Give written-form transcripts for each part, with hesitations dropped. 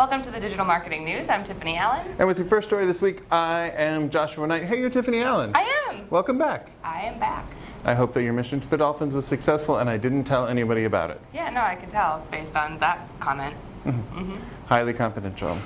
Welcome to the Digital Marketing News. I'm Tiffani Allen. And with your first story this week, I am Joshua Nite. Hey, you're Tiffani Allen. I am. Welcome back. I am back. I hope that your mission to the Dolphins was successful and I didn't tell anybody about it. Yeah, no, I can tell based on that comment. Highly confidential.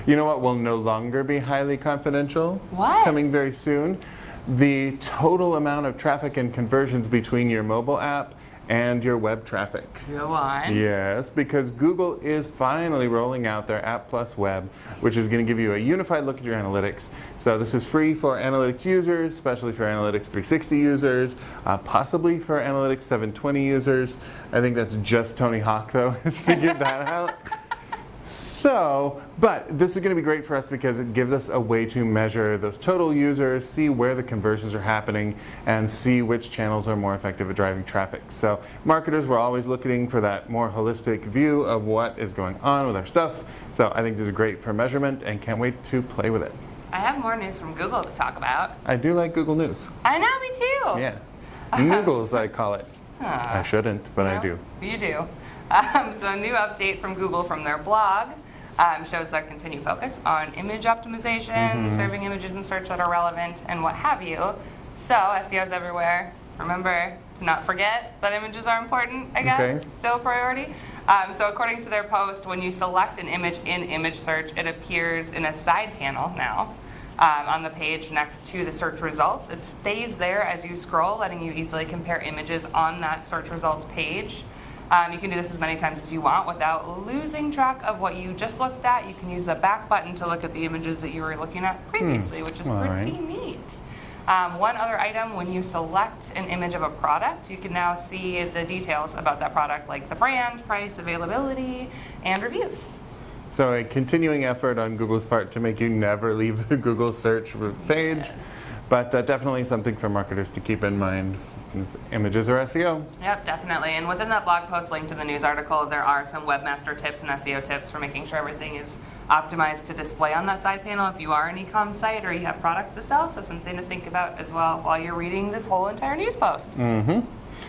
You know what will no longer be highly confidential? What? Coming very soon. The total amount of traffic and conversions between your mobile app and your web traffic. Go on. Yes, because Google is finally rolling out their App Plus Web, which is going to give you a unified look at your analytics. So this is free for analytics users, especially for Analytics 360 users, possibly for Analytics 720 users. I think that's just Tony Hawk, though, has figured that out. So, but this is going to be great for us because it gives us a way to measure those total users, see where the conversions are happening, and see which channels are more effective at driving traffic. So marketers were always looking for that more holistic view of what is going on with our stuff. So I think this is great for measurement and can't wait to play with it. I have more news from Google to talk about. I do like Google News. I know, me too. Yeah. Noogles, I call it. I shouldn't, but I do. You do. So a new update from Google from their blog shows their continued focus on image optimization, serving images in search that are relevant, and what have you. So SEOs everywhere, remember to not forget that images are important, I guess. Okay. Still a priority. So according to their post, when you select an image in image search, it appears in a side panel now. On the page next to the search results. It stays there as you scroll, letting you easily compare images on that search results page. You can do this as many times as you want without losing track of what you just looked at. You can use the back button to look at the images that you were looking at previously, which is pretty neat. One other item, when you select an image of a product, you can now see the details about that product, like the brand, price, availability, and reviews. So a continuing effort on Google's part to make you never leave the Google search page, but definitely something for marketers to keep in mind. Images or SEO. Yep, definitely. And within that blog post linked to the news article, there are some webmaster tips and SEO tips for making sure everything is optimized to display on that side panel if you are an e-com site or you have products to sell. So something to think about as well while you're reading this whole entire news post.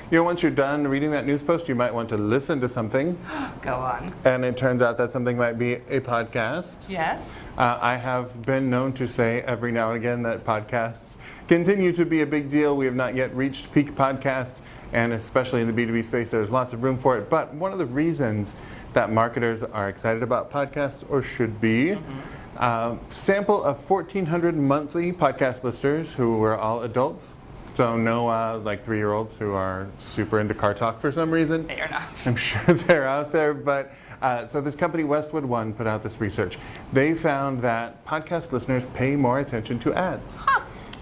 You know, once you're done reading that news post, you might want to listen to something. Go on. And it turns out that something might be a podcast. Yes. I have been known to say every now and again that podcasts continue to be a big deal. We have not yet reached peak podcast, and especially in the B2B space, there's lots of room for it. But one of the reasons that marketers are excited about podcasts, or should be, sample of 1,400 monthly podcast listeners who were all adults. So no like 3-year-olds who are super into car talk for some reason. They are not. I'm sure they're out there, but so this company, Westwood One, put out this research. They found that podcast listeners pay more attention to ads.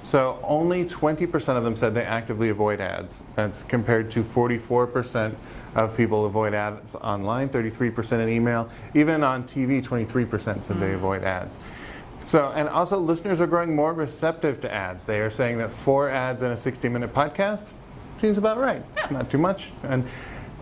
So only 20% of them said they actively avoid ads. That's compared to 44% of people avoid ads online, 33% in email. Even on TV, 23% said they avoid ads. So, and also listeners are growing more receptive to ads. They are saying that 4 ads in a 60-minute podcast seems about right. Not too much. And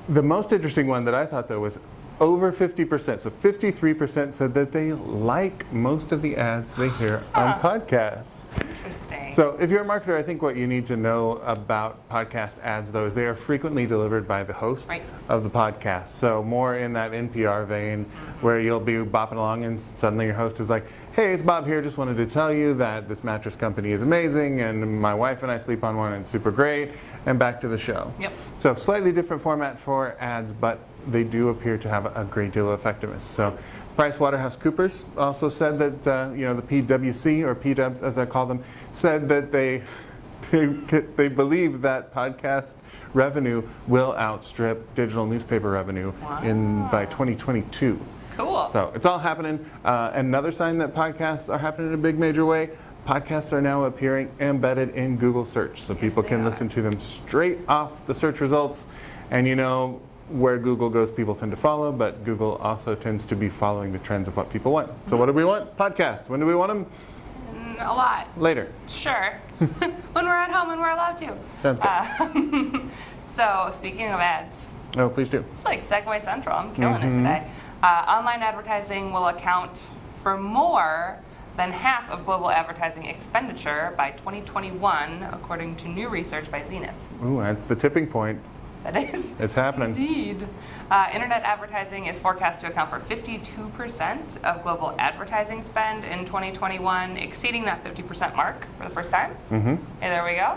the most interesting one that I thought, though, was over 50%. So 53% said that they like most of the ads they hear on podcasts. Interesting. So if you're a marketer, I think what you need to know about podcast ads, though, is they are frequently delivered by the host of the podcast. So more in that NPR vein, where you'll be bopping along and suddenly your host is like, hey, it's Bob here. Just wanted to tell you that this mattress company is amazing, and my wife and I sleep on one, and it's super great, and back to the show. Yep. So slightly different format for ads, but they do appear to have a great deal of effectiveness. So PricewaterhouseCoopers also said that, the PwC, or PDubs as I call them, said that they believe that podcast revenue will outstrip digital newspaper revenue by 2022. Cool. So it's all happening. Another sign that podcasts are happening in a big major way, podcasts are now appearing embedded in Google search. So people can listen to them straight off the search results. And you know, where Google goes, people tend to follow, but Google also tends to be following the trends of what people want. So what do we want? Podcasts. When do we want them? A lot. Later. Sure. When we're at home and we're allowed to. Sounds good. So speaking of ads. Oh, please do. It's like Segway Central. I'm killing it today. Online advertising will account for more than half of global advertising expenditure by 2021, according to new research by Zenith. Ooh, that's the tipping point. That is. It's happening. Indeed. Internet advertising is forecast to account for 52% of global advertising spend in 2021, exceeding that 50% mark for the first time. Hey, there we go.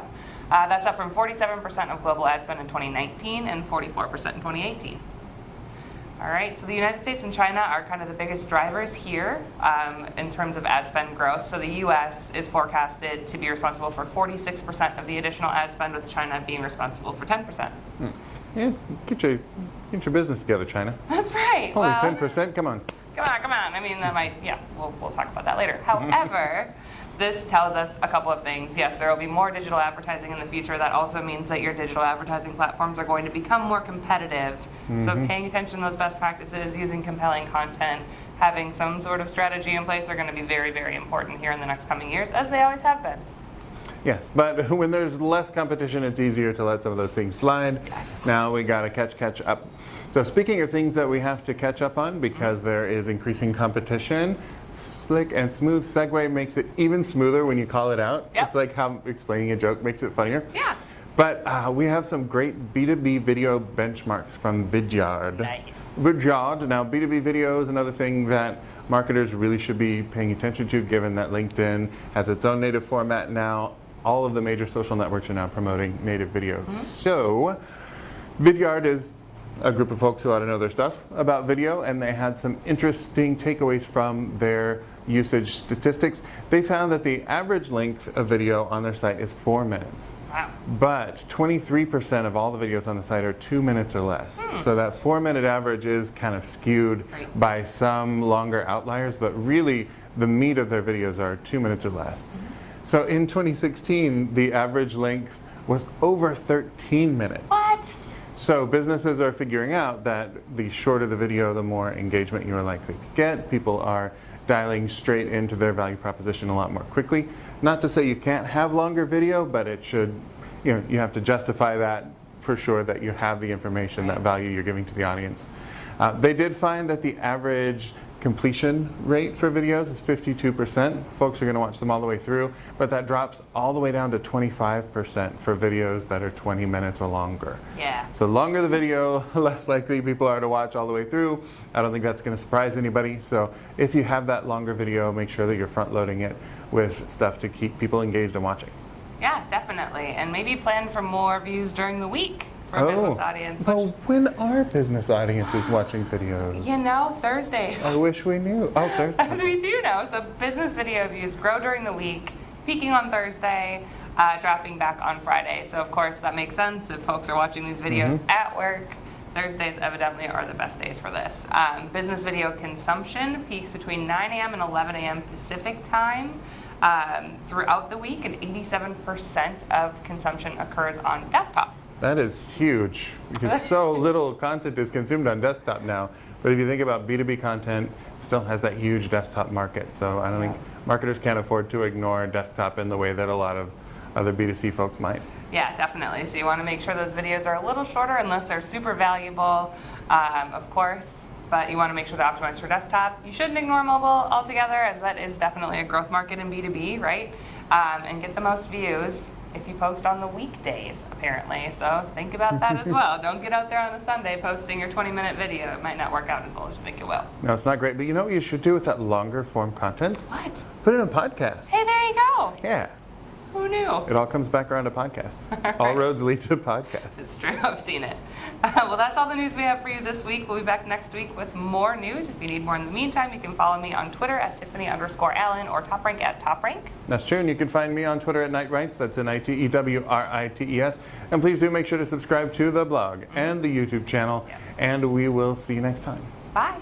That's up from 47% of global ad spend in 2019 and 44% in 2018. All right, so the United States and China are kind of the biggest drivers here in terms of ad spend growth. So the US is forecasted to be responsible for 46% of the additional ad spend, with China being responsible for 10%. Yeah, get your business together, China. That's right. Only 10%, come on. Come on. I mean, that might, yeah, we'll talk about that later. However, this tells us a couple of things. Yes, there will be more digital advertising in the future. That also means that your digital advertising platforms are going to become more competitive. So paying attention to those best practices, using compelling content, having some sort of strategy in place are going to be very, very important here in the next coming years, as they always have been. Yes, but when there's less competition, it's easier to let some of those things slide. Yes. Now we got to catch up. So speaking of things that we have to catch up on because there is increasing competition, slick and smooth segue makes it even smoother when you call it out. Yep. It's like how explaining a joke makes it funnier. Yeah. But we have some great B2B video benchmarks from Vidyard. Nice. Vidyard. Now, B2B video is another thing that marketers really should be paying attention to, given that LinkedIn has its own native format now. All of the major social networks are now promoting native videos. So, Vidyard is a group of folks who ought to know their stuff about video, and they had some interesting takeaways from their usage statistics. They found that the average length of video on their site is 4 minutes. Wow. But 23% of all the videos on the site are 2 minutes or less. So that 4 minute average is kind of skewed by some longer outliers, but really the meat of their videos are 2 minutes or less. So in 2016, the average length was over 13 minutes. What? So businesses are figuring out that the shorter the video, the more engagement you are likely to get. People are dialing straight into their value proposition a lot more quickly. Not to say you can't have longer video, but it should, you have to justify that for sure, that you have the information, that value you're giving to the audience. They did find that the average completion rate for videos is 52%. Folks are going to watch them all the way through, but that drops all the way down to 25% for videos that are 20 minutes or longer. Yeah. So longer the video, less likely people are to watch all the way through. I don't think that's going to surprise anybody. So if you have that longer video, make sure that you're front loading it with stuff to keep people engaged and watching. Yeah, definitely. And maybe plan for more views during the week for a business audience. Well, when are business audiences watching videos? You know, Thursdays. I wish we knew. Oh, Thursday. We do know. So business video views grow during the week, peaking on Thursday, dropping back on Friday. So of course that makes sense if folks are watching these videos at work. Thursdays evidently are the best days for this. Business video consumption peaks between 9 a.m. and 11 a.m. Pacific time throughout the week, and 87% of consumption occurs on desktop. That is huge because so little content is consumed on desktop now. But if you think about B2B content, it still has that huge desktop market. So I don't think marketers can't afford to ignore desktop in the way that a lot of other B2C folks might. Yeah, definitely. So you want to make sure those videos are a little shorter unless they're super valuable, of course. But you want to make sure they're optimized for desktop. You shouldn't ignore mobile altogether, as that is definitely a growth market in B2B, right? And get the most views if you post on the weekdays, apparently. So think about that as well. Don't get out there on a Sunday posting your 20-minute video. It might not work out as well as you think it will. No, it's not great. But you know what you should do with that longer form content? What? Put it in a podcast. Hey, there you go. Yeah. Who knew? It all comes back around to podcasts. All roads lead to podcasts. It's true. I've seen it. Well, that's all the news we have for you this week. We'll be back next week with more news. If you need more in the meantime, you can follow me on Twitter at Tiffani_Allen or TopRank at TopRank. That's true, and you can find me on Twitter at Nitewrites. That's Nitewrites. And please do make sure to subscribe to the blog and the YouTube channel. Yes. And we will see you next time. Bye.